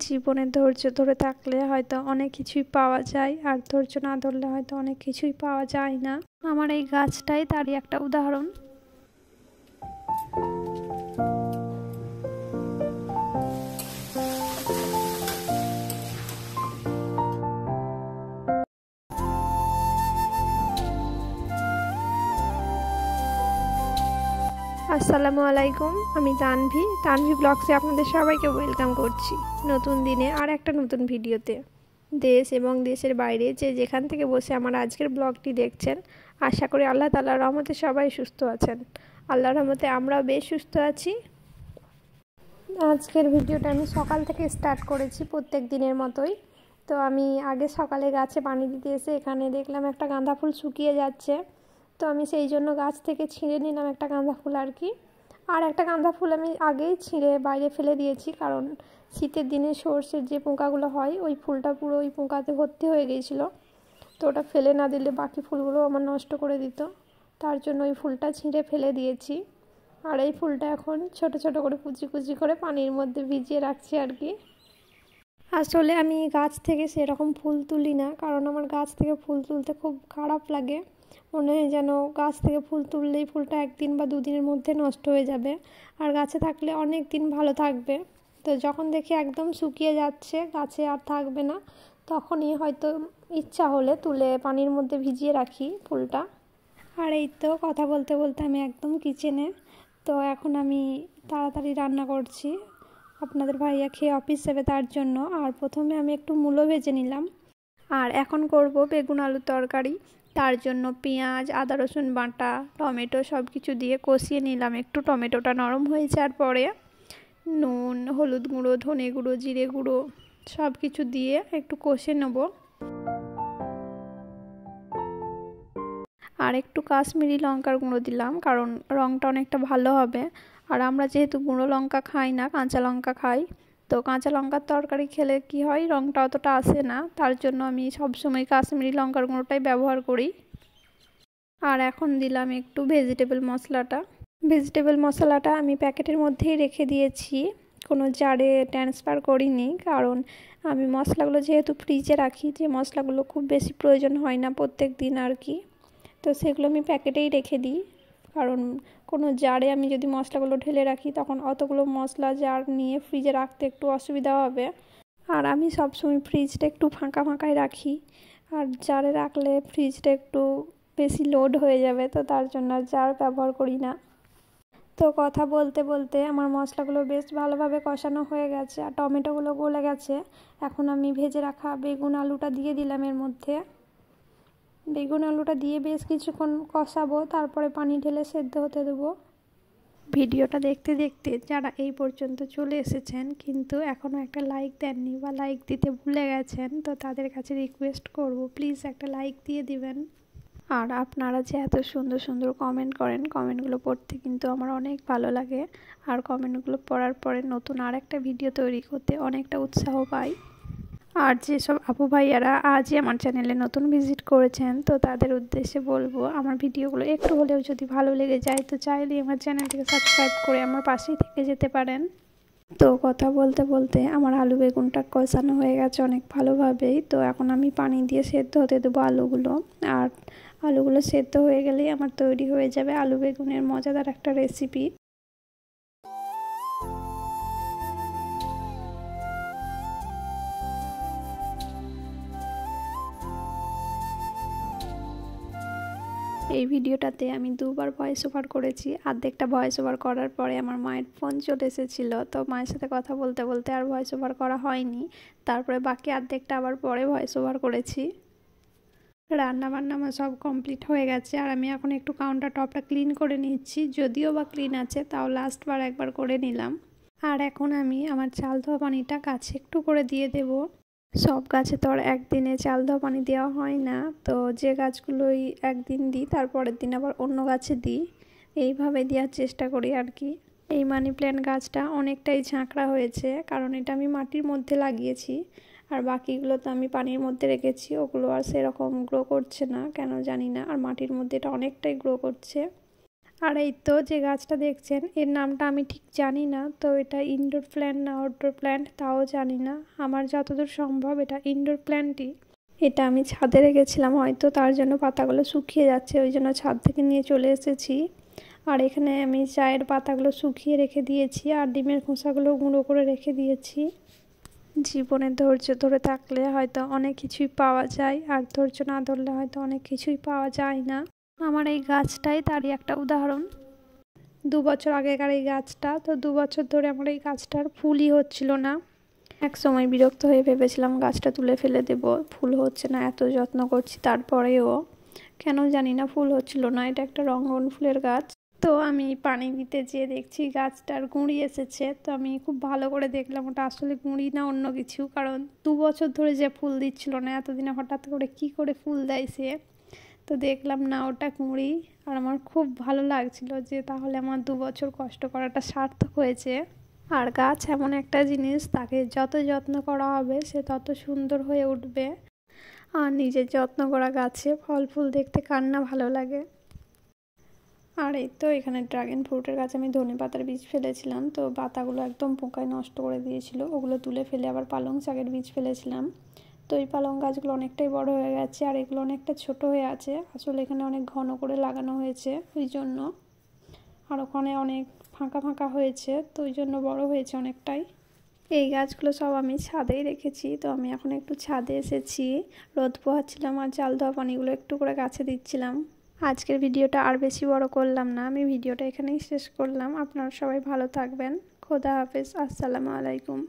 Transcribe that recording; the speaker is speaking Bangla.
জীবনে ধৈর্য ধরে থাকলে হয়তো অনেক কিছুই পাওয়া যায়, আর ধৈর্য না ধরলে হয়তো অনেক কিছুই পাওয়া যায় না। আমার এই গাছটাই তারই একটা উদাহরণ। আসসালামু আলাইকুম, আমি তানভি ব্লগসে আপনাদের সবাইকে ওয়েলকাম করছি নতুন দিনে আর একটা নতুন ভিডিওতে। দেশ এবং দেশের বাইরে যে যেখান থেকে বসে আমার আজকের ব্লগটি দেখছেন, আশা করি আল্লাহ তাআলার রহমতে সবাই সুস্থ আছেন। আল্লাহর রহমতে আমরাও বেশ সুস্থ আছি। আজকের ভিডিওটা আমি সকাল থেকে স্টার্ট করেছি প্রত্যেক দিনের মতোই। তো আমি আগে সকালে গাছে পানি দিতে এসে এখানে দেখলাম একটা গাঁদা ফুল শুকিয়ে যাচ্ছে। তো আমি সেই জন্য গাছ থেকে ছিঁড়ে নিলাম একটা গাঁদা ফুল আর কি। আর একটা গাঁদা ফুল আমি আগেই ছিঁড়ে বাইরে ফেলে দিয়েছি, কারণ শীতের দিনে সর্ষের যে পোকাগুলো হয় ওই ফুলটা পুরো ওই পোকাতে ভর্তি হয়ে গিয়েছিলো। তো ওটা ফেলে না দিলে বাকি ফুলগুলো আমার নষ্ট করে দিত, তার জন্য ওই ফুলটা ছিঁড়ে ফেলে দিয়েছি। আর এই ফুলটা এখন ছোট ছোট করে কুচি কুচি করে পানির মধ্যে ভিজিয়ে রাখছি আর কি। আসলে আমি গাছ থেকে সেরকম ফুল তুলি না, কারণ আমার গাছ থেকে ফুল তুলতে খুব খারাপ লাগে। মনে হয় যেন গাছ থেকে ফুল তুললেই ফুলটা একদিন বা দুদিনের মধ্যে নষ্ট হয়ে যাবে, আর গাছে থাকলে অনেক দিন ভালো থাকবে। তো যখন দেখি একদম শুকিয়ে যাচ্ছে, গাছে আর থাকবে না, তখনই হয়তো ইচ্ছা হলে তুলে পানির মধ্যে ভিজিয়ে রাখি ফুলটা। আর এই তো কথা বলতে বলতে আমি একদম কিচেনে। তো এখন আমি তাড়াতাড়ি রান্না করছি, আপনাদের ভাইয়া খেয়ে অফিস যাবে তার জন্য। আর প্রথমে আমি একটু মূলো ভেজে নিলাম, আর এখন করব বেগুন আলুর তরকারি। তার জন্য পেঁয়াজ, আদা রসুন বাটা, টমেটো সব কিছু দিয়ে কষিয়ে নিলাম একটু। টমেটোটা নরম হয়ে যাওয়ার পরে নুন, হলুদ গুঁড়ো, ধনে গুঁড়ো, জিরে গুঁড়ো সব কিছু দিয়ে একটু কষে নেব। আর একটু কাশ্মীরি লঙ্কার গুঁড়ো দিলাম, কারণ রঙটা অনেকটা ভালো হবে। আর আমরা যেহেতু গুঁড়ো লঙ্কা খাই না, কাঁচা লঙ্কা খাই, তো কাঁচা লঙ্কার তরকারি খেলে কি হয়, রঙটা অতটা আসে না, তার জন্য আমি সবসময় কাশ্মীরি লঙ্কার গুঁড়োটাই ব্যবহার করি। আর এখন দিলাম একটু ভেজিটেবল মশলাটা আমি প্যাকেটের মধ্যেই রেখে দিয়েছি, কোনো জারে ট্রান্সফার করিনি, কারণ আমি মশলাগুলো যেহেতু ফ্রিজে রাখি, যে মশলাগুলো খুব বেশি প্রয়োজন হয় না প্রত্যেক দিন আর কি, তো সেগুলো আমি প্যাকেটেই রেখে দিই। কারণ কোনো জারে আমি যদি মশলাগুলো ঢেলে রাখি, তখন অতগুলো মশলা জার নিয়ে ফ্রিজে রাখতে একটু অসুবিধা হবে। আর আমি সবসময় ফ্রিজটা একটু ফাঁকা ফাঁকাই রাখি, আর জারে রাখলে ফ্রিজটা একটু বেশি লোড হয়ে যাবে, তো তার জন্য জার ব্যবহার করি না। তো কথা বলতে বলতে আমার মশলাগুলো বেশ ভালোভাবে কষানো হয়ে গেছে, আর টমেটোগুলো গলে গেছে। এখন আমি ভেজে রাখা বেগুন আলুটা দিয়ে দিলাম এর মধ্যে। বেগুন আলুটা দিয়ে বেশ কিছুক্ষণ কষাবো, তারপরে পানি ঢেলে সেদ্ধ হতে দেবো। ভিডিওটা দেখতে দেখতে যারা এই পর্যন্ত চলে এসেছেন কিন্তু এখনও একটা লাইক দেননি বা লাইক দিতে ভুলে গেছেন, তো তাদের কাছে রিকোয়েস্ট করব, প্লিজ একটা লাইক দিয়ে দিবেন। আর আপনারা যে এত সুন্দর সুন্দর কমেন্ট করেন, কমেন্টগুলো পড়তে কিন্তু আমার অনেক ভালো লাগে। আর কমেন্টগুলো পড়ার পরে নতুন আর একটা ভিডিও তৈরি করতে অনেকটা উৎসাহ পাই। আর যেসব আপু ভাইয়ারা আজই আমার চ্যানেলে নতুন ভিজিট করেছেন, তো তাদের উদ্দেশ্যে বলবো, আমার ভিডিওগুলো একটু হলেও যদি ভালো লেগে যায়, তো চাইলেই আমার চ্যানেলটিকে সাবস্ক্রাইব করে আমার পাশেই থেকে যেতে পারেন। তো কথা বলতে বলতে আমার আলু বেগুনটা কষানো হয়ে গেছে অনেক ভালোভাবেই। তো এখন আমি পানি দিয়ে সেদ্ধ হতে দেবো আলুগুলো। আর আলুগুলো সেদ্ধ হয়ে গেলেই আমার তৈরি হয়ে যাবে আলু বেগুনের মজাদার একটা রেসিপি। এই ভিডিওটাতে আমি দুবার ভয়েস ওভার করেছি। অর্ধেকটা ভয়েস ওভার করার পরে আমার মায়ের ফোন চলে এসেছিলো, তো মায়ের সাথে কথা বলতে বলতে আর ভয়েস ওভার করা হয়নি। তারপরে বাকি অর্ধেকটা আবার পরে ভয়েস ওভার করেছি। রান্না বান্না আমার সব কমপ্লিট হয়ে গেছে, আর আমি এখন একটু কাউন্টার টপটা ক্লিন করে নিচ্ছি। যদিও বা ক্লিন আছে, তাও লাস্টবার একবার করে নিলাম। আর এখন আমি আমার চাল ধোয়া পানিটা গাছে একটু করে দিয়ে দেব। সব গাছে তো আর একদিনে চাল ধোয়া পানি দেওয়া হয় না, তো যে গাছগুলোই একদিন দিই তারপরের দিন আবার অন্য গাছে দিই, এইভাবে দেওয়ার চেষ্টা করি আর কি। এই মানি প্ল্যান্ট গাছটা অনেকটাই ঝাঁকড়া হয়েছে, কারণ এটা আমি মাটির মধ্যে লাগিয়েছি, আর বাকিগুলো তো আমি পানির মধ্যে রেখেছি, ওগুলো আর সেরকম গ্রো করছে না কেন জানি না। আর মাটির মধ্যে এটা অনেকটাই গ্রো করছে। আর এই তো যে গাছটা দেখছেন এর নামটা আমি ঠিক জানি না, তো এটা ইনডোর প্ল্যান্ট না আউটডোর প্ল্যান্ট তাও জানি না। আমার যতদূর সম্ভব এটা ইনডোর প্ল্যান্টই। এটা আমি ছাদে রেখেছিলাম, হয়তো তার জন্য পাতাগুলো শুকিয়ে যাচ্ছে, ওই জন্য ছাদ থেকে নিয়ে চলে এসেছি। আর এখানে আমি চায়ের পাতাগুলো শুকিয়ে রেখে দিয়েছি আর ডিমের খোসাগুলো গুঁড়ো করে রেখে দিয়েছি। জীবনে ধৈর্য ধরে থাকলে হয়তো অনেক কিছুই পাওয়া যায়, আর ধৈর্য না ধরলে হয়তো অনেক কিছুই পাওয়া যায় না। আমার এই গাছটাই তারই একটা উদাহরণ। 2 বছর আগেকার এই গাছটা, তো 2 বছর ধরে আমার এই গাছটার ফুলই হচ্ছিল না। এক সময় বিরক্ত হয়ে ভেবেছিলাম গাছটা তুলে ফেলে দেব, ফুল হচ্ছে না, এত যত্ন করছি তারপরেও কেন জানি না ফুল হচ্ছিল না। এটা একটা রঙ্গন ফুলের গাছ। তো আমি পানি দিতে যেয়ে দেখছি গাছটার গুঁড়ি এসেছে, তো আমি খুব ভালো করে দেখলাম ওটা আসলে গুঁড়ি না অন্য কিছু, কারণ 2 বছর ধরে যে ফুল দিচ্ছিল না, এতদিনে হঠাৎ করে কি করে ফুল দেয় সে। তো দেখলাম না ওটা কুঁড়ি, আর আমার খুব ভালো লাগছিল যে তাহলে আমার 2 বছর কষ্ট করাটা সার্থক হয়েছে। আর গাছ এমন একটা জিনিস, তাকে যত যত্ন করা হবে সে তত সুন্দর হয়ে উঠবে। আর নিজের যত্ন করা গাছে ফল ফুল দেখতে কার না ভালো লাগে। আর এই তো এখানে ড্রাগন ফ্রুটের গাছে আমি ধনেপাতার বীজ ফেলেছিলাম, তো পাতাগুলো একদম পোকায় নষ্ট করে দিয়েছিল, ওগুলো তুলে ফেলে আবার পালং শাকের বীজ ফেলেছিলাম। তো এই পালং গাছগুলো অনেকটাই বড় হয়ে গেছে আর এগুলো অনেকটা ছোট হয়ে আছে, আসলে এখানে অনেক ঘন করে লাগানো হয়েছে ওই জন্য। আর ওখানে অনেক ফাঁকা ফাঁকা হয়েছে, তো ওই জন্য বড় হয়েছে অনেকটাই। এই গাছগুলো সব আমি ছাদেই রেখেছি, তো আমি এখন একটু ছাদে এসেছি, রোদ পোহাচ্ছিলাম আর জাল দেওয়া পানিগুলো একটু করে গাছে দিচ্ছিলাম। আজকের ভিডিওটা আর বেশি বড় করলাম না, আমি ভিডিওটা এখানেই শেষ করলাম। আপনারা সবাই ভালো থাকবেন। খোদা হাফেজ, আসসালামু আলাইকুম।